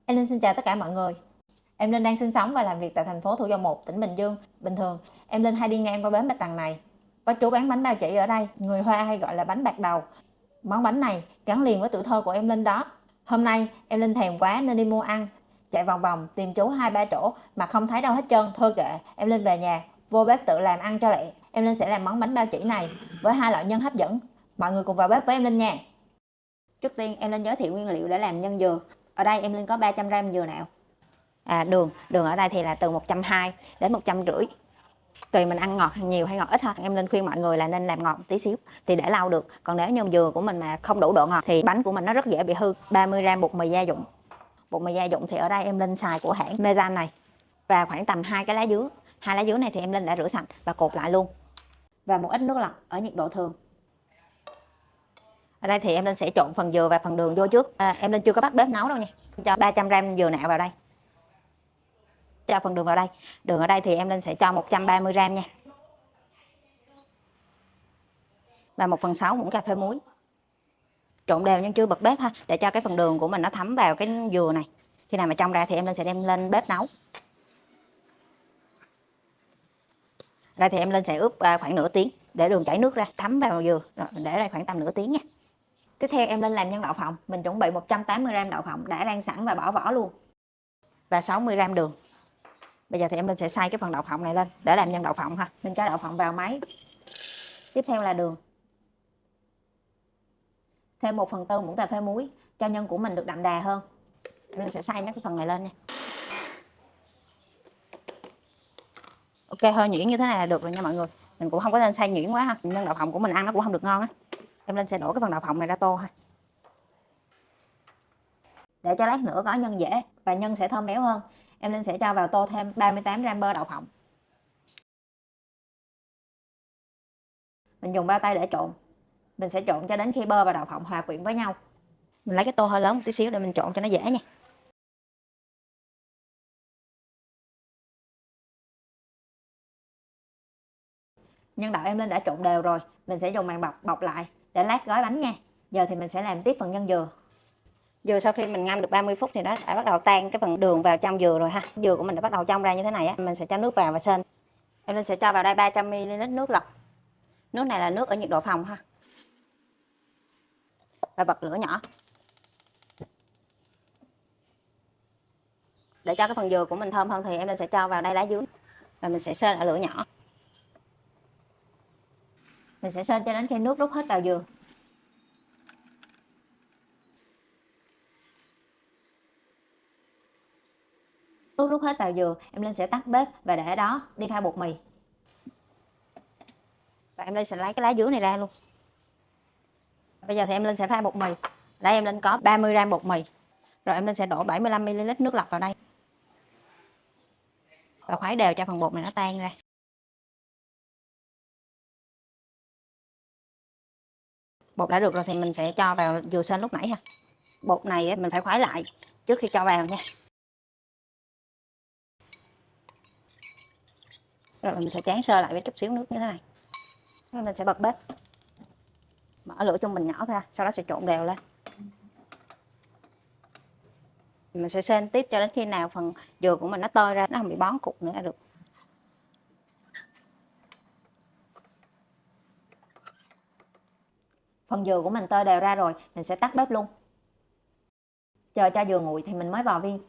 Em Linh xin chào tất cả mọi người. Em Linh đang sinh sống và làm việc tại thành phố Thủ Dầu Một, tỉnh Bình Dương. Bình thường, em Linh hay đi ngang qua bến Bạch Đằng này. Có chú bán bánh bao chỉ ở đây, người Hoa hay gọi là bánh bạc đầu. Món bánh này gắn liền với tuổi thơ của em Linh đó. Hôm nay em Linh thèm quá nên đi mua ăn. Chạy vòng vòng tìm chú 2-3 chỗ mà không thấy đâu hết trơn. Thôi kệ, em Linh về nhà, vô bếp tự làm ăn cho lẹ. Em Linh sẽ làm món bánh bao chỉ này với 2 loại nhân hấp dẫn. Mọi người cùng vào bếp với em Linh nha. Trước tiên em Linh giới thiệu nguyên liệu để làm nhân dừa. Ở đây em Linh có 300g dừa nạo. Đường ở đây thì là từ 120 đến 150, tùy mình ăn ngọt nhiều hay ngọt ít ha. Em nên khuyên mọi người là nên làm ngọt một tí xíu thì để lâu được, còn nếu như dừa của mình mà không đủ độ ngọt thì bánh của mình nó rất dễ bị hư. 30g bột mì gia dụng. Bột mì gia dụng thì ở đây em Linh xài của hãng Mezan này, và khoảng tầm 2 cái lá dứa. 2 lá dứa này thì em Linh đã rửa sạch và cột lại luôn, và một ít nước lọc ở nhiệt độ thường. Ở đây thì em Linh sẽ trộn phần dừa và phần đường vô trước. Em Linh chưa có bắt bếp nấu đâu nha. Cho 300g dừa nạo vào đây, cho phần đường vào đây. Đường ở đây thì em Linh sẽ cho 130g nha, và 1/6 muỗng cà phê muối. Trộn đều nhưng chưa bật bếp ha, để cho cái phần đường của mình nó thấm vào cái dừa này. Khi nào mà trong ra thì em Linh sẽ đem lên bếp nấu. Đây thì em Linh sẽ ướp khoảng nửa tiếng để đường chảy nước ra, thấm vào dừa. Rồi mình để đây khoảng tầm nửa tiếng nha. Tiếp theo em Linh làm nhân đậu phộng. Mình chuẩn bị 180g đậu phộng đã rang sẵn và bỏ vỏ luôn, và 60g đường. Bây giờ thì em Linh sẽ xay cái phần đậu phộng này lên để làm nhân đậu phộng ha. Mình cho đậu phộng vào máy. Tiếp theo là đường. Thêm 1/4 muỗng cà phê muối cho nhân của mình được đậm đà hơn. Mình sẽ xay mấy cái phần này lên nha. Ok, hơi nhuyễn như thế này là được rồi nha mọi người. Mình cũng không có nên xay nhuyễn quá ha. Nhân đậu phộng của mình ăn nó cũng không được ngon á. Em Linh sẽ đổ cái phần đậu phộng này ra tô ha, để cho lát nữa gói nhân dễ và nhân sẽ thơm béo hơn. Em Linh sẽ cho vào tô thêm 38g bơ đậu phộng. Mình dùng bao tay để trộn. Mình sẽ trộn cho đến khi bơ và đậu phộng hòa quyện với nhau. Mình lấy cái tô hơi lớn một tí xíu để mình trộn cho nó dễ nha. Nhân đậu em Linh đã trộn đều rồi, mình sẽ dùng màng bọc lại để lát gói bánh nha. Giờ thì mình sẽ làm tiếp phần nhân dừa. Dừa sau khi mình ngâm được 30 phút thì nó đã bắt đầu tan cái phần đường vào trong dừa rồi ha. Dừa của mình đã bắt đầu trong ra như thế này á, mình sẽ cho nước vào và sên. Em Linh sẽ cho vào đây 300ml nước lọc. Nước này là nước ở nhiệt độ phòng ha. Và bật lửa nhỏ. Để cho cái phần dừa của mình thơm hơn thì em Linh sẽ cho vào đây lá dứa và mình sẽ sên ở lửa nhỏ. Mình sẽ sên cho đến khi nước rút hết vào dừa. Nước rút hết vào dừa, em Linh sẽ tắt bếp và để đó đi pha bột mì. Và em Linh sẽ lấy cái lá dứa này ra luôn. Bây giờ thì em Linh sẽ pha bột mì. Đây em Linh có 30g bột mì. Rồi em Linh sẽ đổ 75ml nước lọc vào đây. Và khuấy đều cho phần bột này nó tan ra. Bột đã được rồi thì mình sẽ cho vào dừa sên lúc nãy ha. Bột này mình phải khuấy lại trước khi cho vào nha. Rồi mình sẽ tráng sơ lại với chút xíu nước như thế này. Rồi mình sẽ bật bếp. Mở lửa trung bình nhỏ thôi, sau đó sẽ trộn đều lên. Mình sẽ sên tiếp cho đến khi nào phần dừa của mình nó tơi ra, nó không bị bón cục nữa là được. Phần dừa của mình tơi đều ra rồi, mình sẽ tắt bếp luôn. Chờ cho dừa nguội thì mình mới vò viên.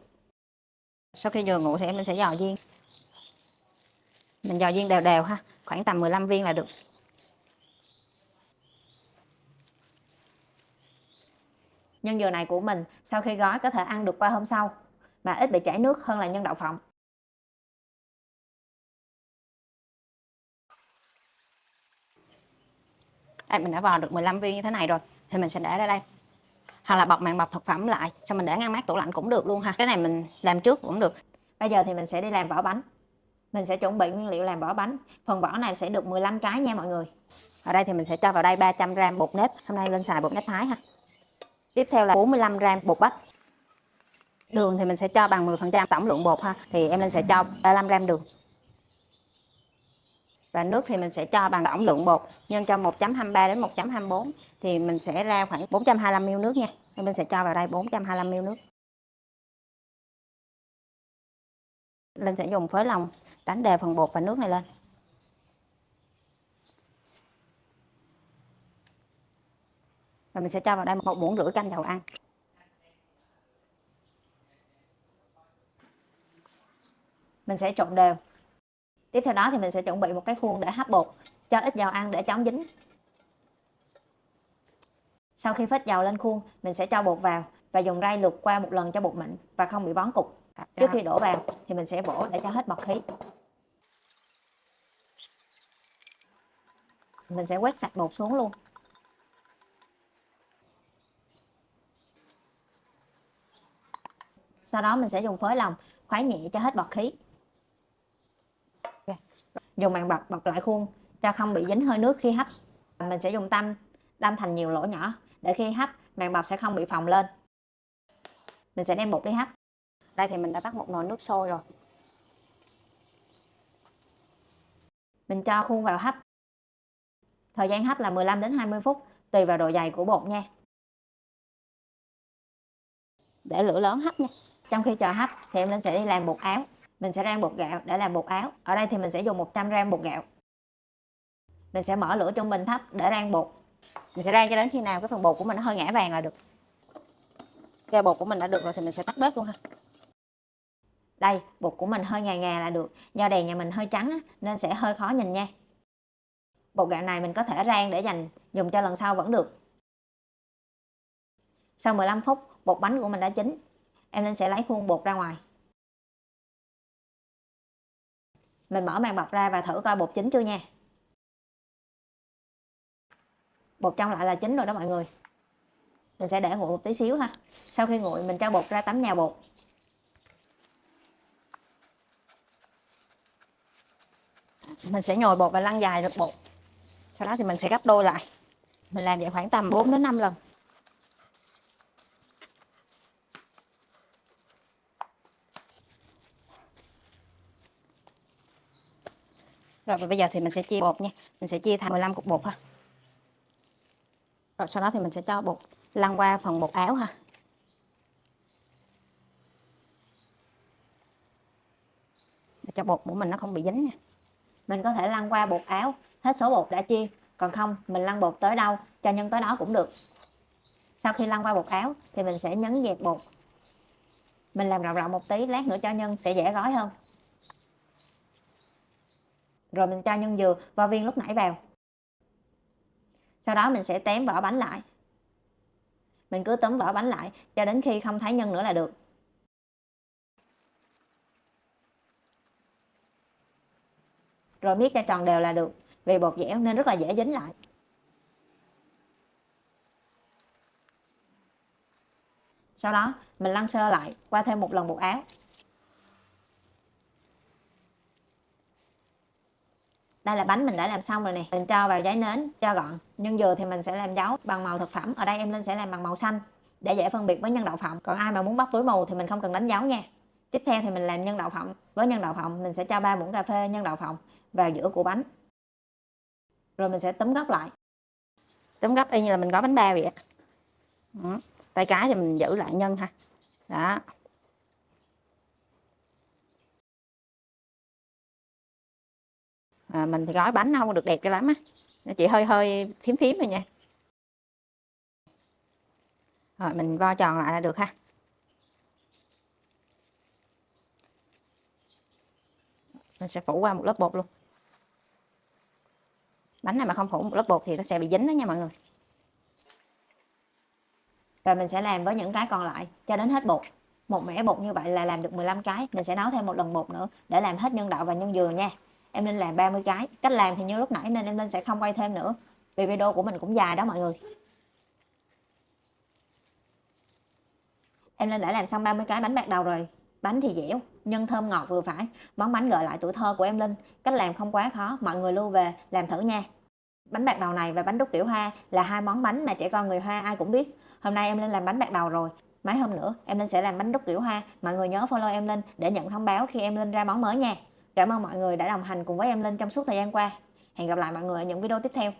Sau khi dừa nguội thì em sẽ vò viên. Mình vò viên đều đều ha, khoảng tầm 15 viên là được. Nhân dừa này của mình sau khi gói có thể ăn được qua hôm sau, mà ít bị chảy nước hơn là nhân đậu phộng. Đây, mình đã vò được 15 viên như thế này rồi, thì mình sẽ để ra đây. Hoặc là bọc màng bọc thực phẩm lại, xong mình để ngăn mát tủ lạnh cũng được luôn ha. Cái này mình làm trước cũng được. Bây giờ thì mình sẽ đi làm vỏ bánh. Mình sẽ chuẩn bị nguyên liệu làm vỏ bánh. Phần vỏ này sẽ được 15 cái nha mọi người. Ở đây thì mình sẽ cho vào đây 300g bột nếp. Hôm nay lên xài bột nếp Thái ha. Tiếp theo là 45g bột bắp. Đường thì mình sẽ cho bằng 10% tổng lượng bột ha. Thì em lên sẽ cho 35g đường. Và nước thì mình sẽ cho bằng tổng lượng bột nhân cho 1.23 đến 1.24 thì mình sẽ ra khoảng 425ml nước nha. Em mình sẽ cho vào đây 425ml nước. Linh sẽ dùng phới lòng đánh đều phần bột và nước này lên. Và mình sẽ cho vào đây 1,5 muỗng canh dầu ăn. Mình sẽ trộn đều. Tiếp theo đó thì mình sẽ chuẩn bị một cái khuôn để hấp bột, cho ít dầu ăn để chống dính. Sau khi phết dầu lên khuôn, mình sẽ cho bột vào và dùng rây lượt qua một lần cho bột mịn và không bị bón cục. Trước khi đổ vào thì mình sẽ vỗ để cho hết bọt khí. Mình sẽ quét sạch bột xuống luôn. Sau đó mình sẽ dùng phới lòng khuấy nhẹ cho hết bọt khí. Dùng màng bọc bọc lại khuôn cho không bị dính hơi nước khi hấp. Mình sẽ dùng tăm đâm thành nhiều lỗ nhỏ để khi hấp màng bọc sẽ không bị phồng lên. Mình sẽ đem bột đi hấp. Đây thì mình đã bắt một nồi nước sôi rồi. Mình cho khuôn vào hấp. Thời gian hấp là 15 đến 20 phút tùy vào độ dày của bột nha. Để lửa lớn hấp nha. Trong khi chờ hấp thì em Linh sẽ đi làm bột áo. Mình sẽ rang bột gạo để làm bột áo. Ở đây thì mình sẽ dùng 100g bột gạo. Mình sẽ mở lửa trung bình thấp để rang bột. Mình sẽ rang cho đến khi nào cái phần bột của mình nó hơi ngã vàng là được. Cái bột của mình đã được rồi thì mình sẽ tắt bếp luôn ha. Đây, bột của mình hơi ngà ngà là được. Do đèn nhà mình hơi trắng á, nên sẽ hơi khó nhìn nha. Bột gạo này mình có thể rang để dành dùng cho lần sau vẫn được. Sau 15 phút, bột bánh của mình đã chín. Em Linh sẽ lấy khuôn bột ra ngoài. Mình mở màng bọc ra và thử coi bột chín chưa nha. Bột trong lại là chín rồi đó mọi người. Mình sẽ để nguội một tí xíu ha. Sau khi nguội mình cho bột ra tấm nhào bột. Mình sẽ nhồi bột và lăn dài được bột. Sau đó thì mình sẽ gấp đôi lại. Mình làm vậy khoảng tầm 4 đến 5 lần. Rồi và bây giờ thì mình sẽ chia bột nha. Mình sẽ chia thành 15 cục bột ha. Rồi sau đó thì mình sẽ cho bột lăn qua phần bột áo ha. Để cho bột của mình nó không bị dính nha. Mình có thể lăn qua bột áo hết số bột đã chia. Còn không, mình lăn bột tới đâu, cho nhân tới đó cũng được. Sau khi lăn qua bột áo thì mình sẽ nhấn dẹp bột. Mình làm rộng rộng một tí, lát nữa cho nhân sẽ dễ gói hơn. Rồi mình cho nhân dừa vo viên lúc nãy vào. Sau đó mình sẽ tém vỏ bánh lại. Mình cứ túm vỏ bánh lại cho đến khi không thấy nhân nữa là được. Rồi miết cho tròn đều là được. Vì bột dẻo nên rất là dễ dính lại. Sau đó mình lăn sơ lại qua thêm một lần bột áo. Đây là bánh mình đã làm xong rồi nè. Mình cho vào giấy nến cho gọn. Nhân dừa thì mình sẽ làm dấu bằng màu thực phẩm. Ở đây em Linh sẽ làm bằng màu xanh để dễ phân biệt với nhân đậu phộng. Còn ai mà muốn bóc túi mù thì mình không cần đánh dấu nha. Tiếp theo thì mình làm nhân đậu phộng. Với nhân đậu phộng mình sẽ cho 3 muỗng cà phê nhân đậu phộng vào giữa của bánh. Rồi mình sẽ túm góc lại. Túm góc y như là mình gói bánh bao vậy. Đó. Tay cái thì mình giữ lại nhân ha. Đó. Mình thì gói bánh nó không được đẹp cho lắm á. Nó chỉ hơi phím phím thôi nha. Rồi mình vo tròn lại là được ha. Mình sẽ phủ qua một lớp bột luôn. Bánh này mà không phủ một lớp bột thì nó sẽ bị dính đó nha mọi người. Và mình sẽ làm với những cái còn lại cho đến hết bột. Một mẻ bột như vậy là làm được 15 cái. Mình sẽ nấu thêm một lần bột nữa để làm hết nhân đậu và nhân dừa nha. Em Linh làm 30 cái. Cách làm thì như lúc nãy nên em Linh sẽ không quay thêm nữa. Vì video của mình cũng dài đó mọi người. Em Linh đã làm xong 30 cái bánh bạc đầu rồi. Bánh thì dẻo, nhân thơm ngọt vừa phải. Món bánh gợi lại tuổi thơ của em Linh. Cách làm không quá khó, mọi người lưu về làm thử nha. Bánh bạc đầu này và bánh đúc tiểu hoa là hai món bánh mà trẻ con người Hoa ai cũng biết. Hôm nay em Linh làm bánh bạc đầu rồi. Mấy hôm nữa em Linh sẽ làm bánh đúc tiểu hoa. Mọi người nhớ follow em Linh để nhận thông báo khi em Linh ra món mới nha. Cảm ơn mọi người đã đồng hành cùng với em Linh trong suốt thời gian qua. Hẹn gặp lại mọi người ở những video tiếp theo.